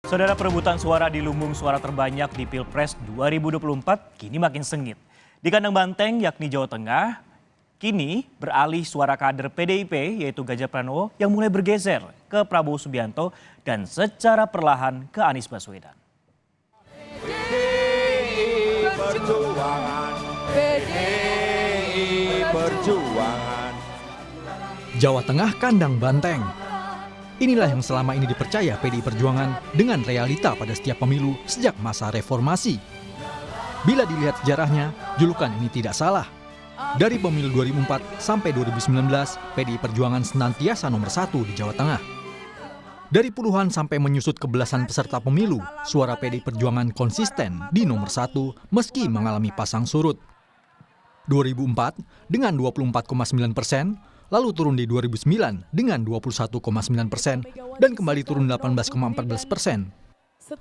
Saudara, perebutan suara di lumbung suara terbanyak di Pilpres 2024 kini makin sengit. Di kandang banteng yakni Jawa Tengah, kini beralih suara kader PDIP yaitu Ganjar Pranowo yang mulai bergeser ke Prabowo Subianto dan secara perlahan ke Anies Baswedan. PDI Perjuangan, PDI Perjuangan. Jawa Tengah kandang banteng. Inilah yang selama ini dipercaya PDI Perjuangan dengan realita pada setiap pemilu sejak masa reformasi. Bila dilihat sejarahnya, julukan ini tidak salah. Dari pemilu 2004 sampai 2019, PDI Perjuangan senantiasa nomor 1 di Jawa Tengah. Dari puluhan sampai menyusut ke belasan peserta pemilu, suara PDI Perjuangan konsisten di nomor 1 meski mengalami pasang surut. 2004 dengan 24,9%, lalu turun di 2009 dengan 21,9% dan kembali turun 18,14%.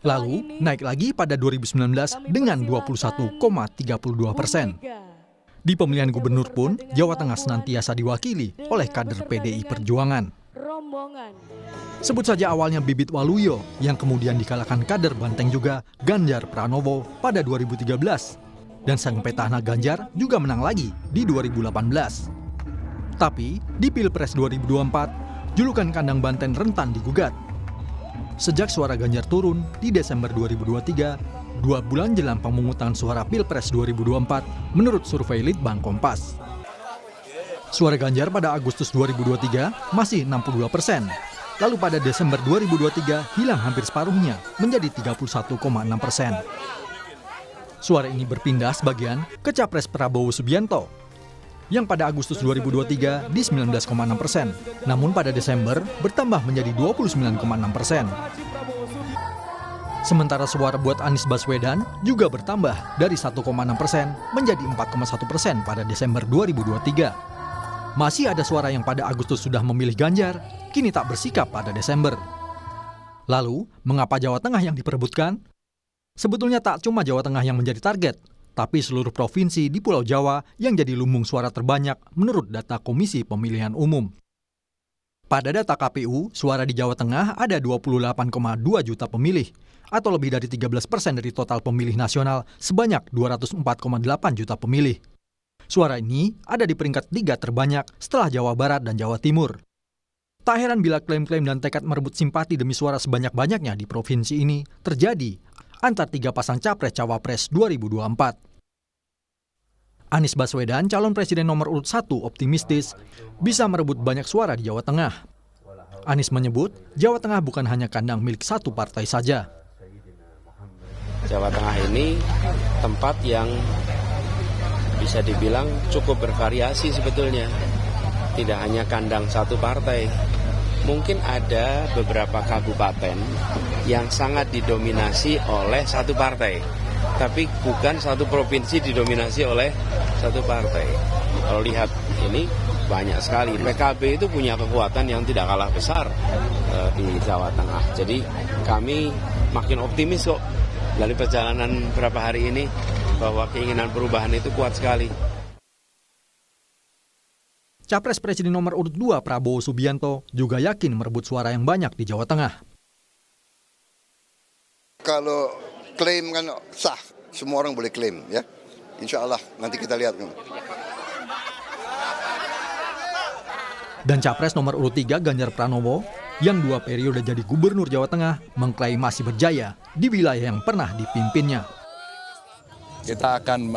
Lalu naik lagi pada 2019 dengan 21,32%. Di pemilihan gubernur pun, Jawa Tengah senantiasa diwakili oleh kader PDI Perjuangan. Sebut saja awalnya Bibit Waluyo yang kemudian dikalahkan kader banteng juga Ganjar Pranowo pada 2013. Dan sang petahana Ganjar juga menang lagi di 2018. Tapi di Pilpres 2024, julukan kandang banteng rentan digugat. Sejak suara Ganjar turun di Desember 2023, 2 bulan jelang pemungutan suara Pilpres 2024 menurut survei Litbang Kompas. Suara Ganjar pada Agustus 2023 masih 62%, lalu pada Desember 2023 hilang hampir separuhnya menjadi 31,6%. Suara ini berpindah sebagian ke Capres Prabowo Subianto yang pada Agustus 2023 di 19,6%, namun pada Desember bertambah menjadi 29,6%. Sementara suara buat Anies Baswedan juga bertambah dari 1,6% menjadi 4,1% pada Desember 2023. Masih ada suara yang pada Agustus sudah memilih Ganjar, kini tak bersikap pada Desember. Lalu, mengapa Jawa Tengah yang diperebutkan? Sebetulnya tak cuma Jawa Tengah yang menjadi target, tapi seluruh provinsi di Pulau Jawa yang jadi lumbung suara terbanyak menurut data Komisi Pemilihan Umum. Pada data KPU, suara di Jawa Tengah ada 28,2 juta pemilih, atau lebih dari 13% dari total pemilih nasional sebanyak 204,8 juta pemilih. Suara ini ada di peringkat 3 terbanyak setelah Jawa Barat dan Jawa Timur. Tak heran bila klaim-klaim dan tekad merebut simpati demi suara sebanyak-banyaknya di provinsi ini terjadi antar 3 pasang Capres-Cawapres 2024. Anies Baswedan, calon presiden nomor urut 1, optimistis bisa merebut banyak suara di Jawa Tengah. Anies menyebut Jawa Tengah bukan hanya kandang milik satu partai saja. Jawa Tengah ini tempat yang bisa dibilang cukup bervariasi sebetulnya. Tidak hanya kandang satu partai. Mungkin ada beberapa kabupaten yang sangat didominasi oleh satu partai, tapi bukan satu provinsi didominasi oleh satu partai. Kalau lihat ini banyak sekali. PKB itu punya kekuatan yang tidak kalah besar di Jawa Tengah. Jadi kami makin optimis kok dari perjalanan beberapa hari ini bahwa keinginan perubahan itu kuat sekali. Capres Presiden nomor urut 2 Prabowo Subianto juga yakin merebut suara yang banyak di Jawa Tengah. Kalau klaim kan sah, semua orang boleh klaim ya. Insya Allah nanti kita lihat. Dan Capres nomor urut 3 Ganjar Pranowo yang 2 periode jadi gubernur Jawa Tengah mengklaim masih berjaya di wilayah yang pernah dipimpinnya. Kita akan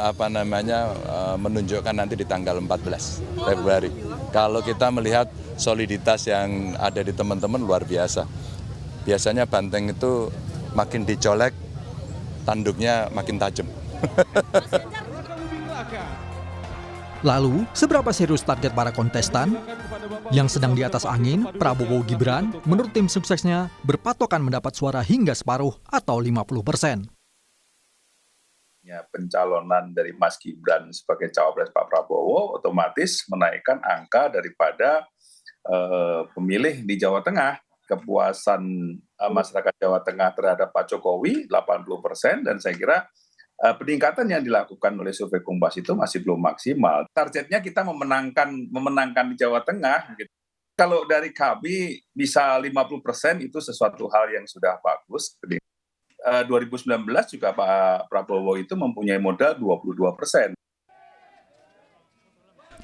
menunjukkan nanti di tanggal 14 Februari. Kalau kita melihat soliditas yang ada di teman-teman luar biasa. Biasanya banteng itu makin dicolek, tanduknya makin tajam. Lalu, seberapa serius target para kontestan? Yang sedang di atas angin, Prabowo Gibran, menurut tim suksesnya, berpatokan mendapat suara hingga separuh atau 50%. Pencalonan dari Mas Gibran sebagai cawapres Pak Prabowo otomatis menaikkan angka daripada pemilih di Jawa Tengah. Kepuasan masyarakat Jawa Tengah terhadap Pak Jokowi 80%, dan saya kira peningkatan yang dilakukan oleh survei Kompas itu masih belum maksimal. Targetnya kita memenangkan di Jawa Tengah. Kalau dari kami bisa 50% itu sesuatu hal yang sudah bagus. 2019 juga Pak Prabowo itu mempunyai modal 22%.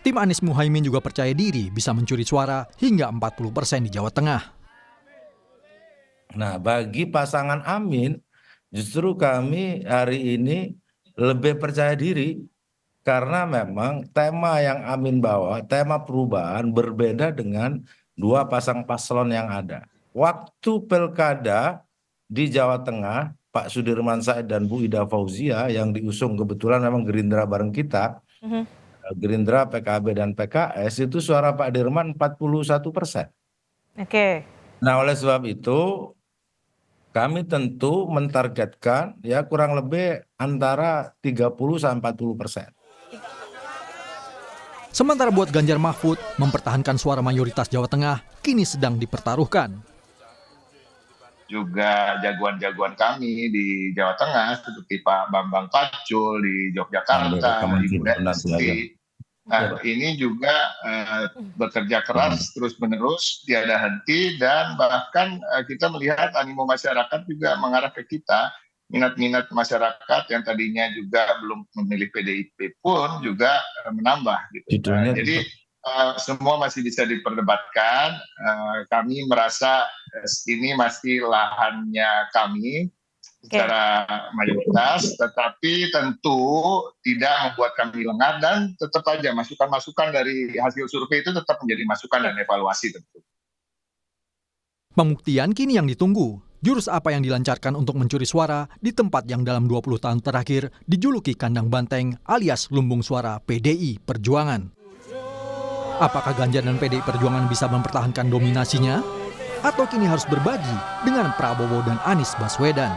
Tim Anies Muhaimin juga percaya diri bisa mencuri suara hingga 40% di Jawa Tengah. Nah, bagi pasangan Amin, justru kami hari ini lebih percaya diri karena memang tema yang Amin bawa, tema perubahan berbeda dengan dua pasang paslon yang ada. Waktu pilkada di Jawa Tengah, Pak Sudirman Said dan Bu Ida Fauzia yang diusung kebetulan memang Gerindra bareng kita, Gerindra, PKB, dan PKS itu suara Pak Dirman 41%. Oke. Nah, oleh sebab itu kami tentu mentargetkan ya kurang lebih antara 30-40%. Sementara buat Ganjar Mahfud, mempertahankan suara mayoritas Jawa Tengah kini sedang dipertaruhkan. Juga jagoan-jagoan kami di Jawa Tengah seperti Pak Bambang Pacul di Yogyakarta, Ibu Esti. Nah, ini juga bekerja keras terus-menerus, tiada henti, dan bahkan kita melihat animo masyarakat juga mengarah ke kita. Minat-minat masyarakat yang tadinya juga belum memilih PDIP pun juga menambah. Gitu. Jadi semua masih bisa diperdebatkan. Kami merasa ini masih lahannya kami secara mayoritas, tetapi tentu tidak membuat kami lengah dan tetap aja masukan-masukan dari hasil survei itu tetap menjadi masukan dan evaluasi tentu. Pembuktian kini yang ditunggu. Jurus apa yang dilancarkan untuk mencuri suara di tempat yang dalam 20 tahun terakhir dijuluki kandang banteng alias lumbung suara PDI Perjuangan. Apakah Ganjar dan PDI Perjuangan bisa mempertahankan dominasinya? Atau kini harus berbagi dengan Prabowo dan Anies Baswedan?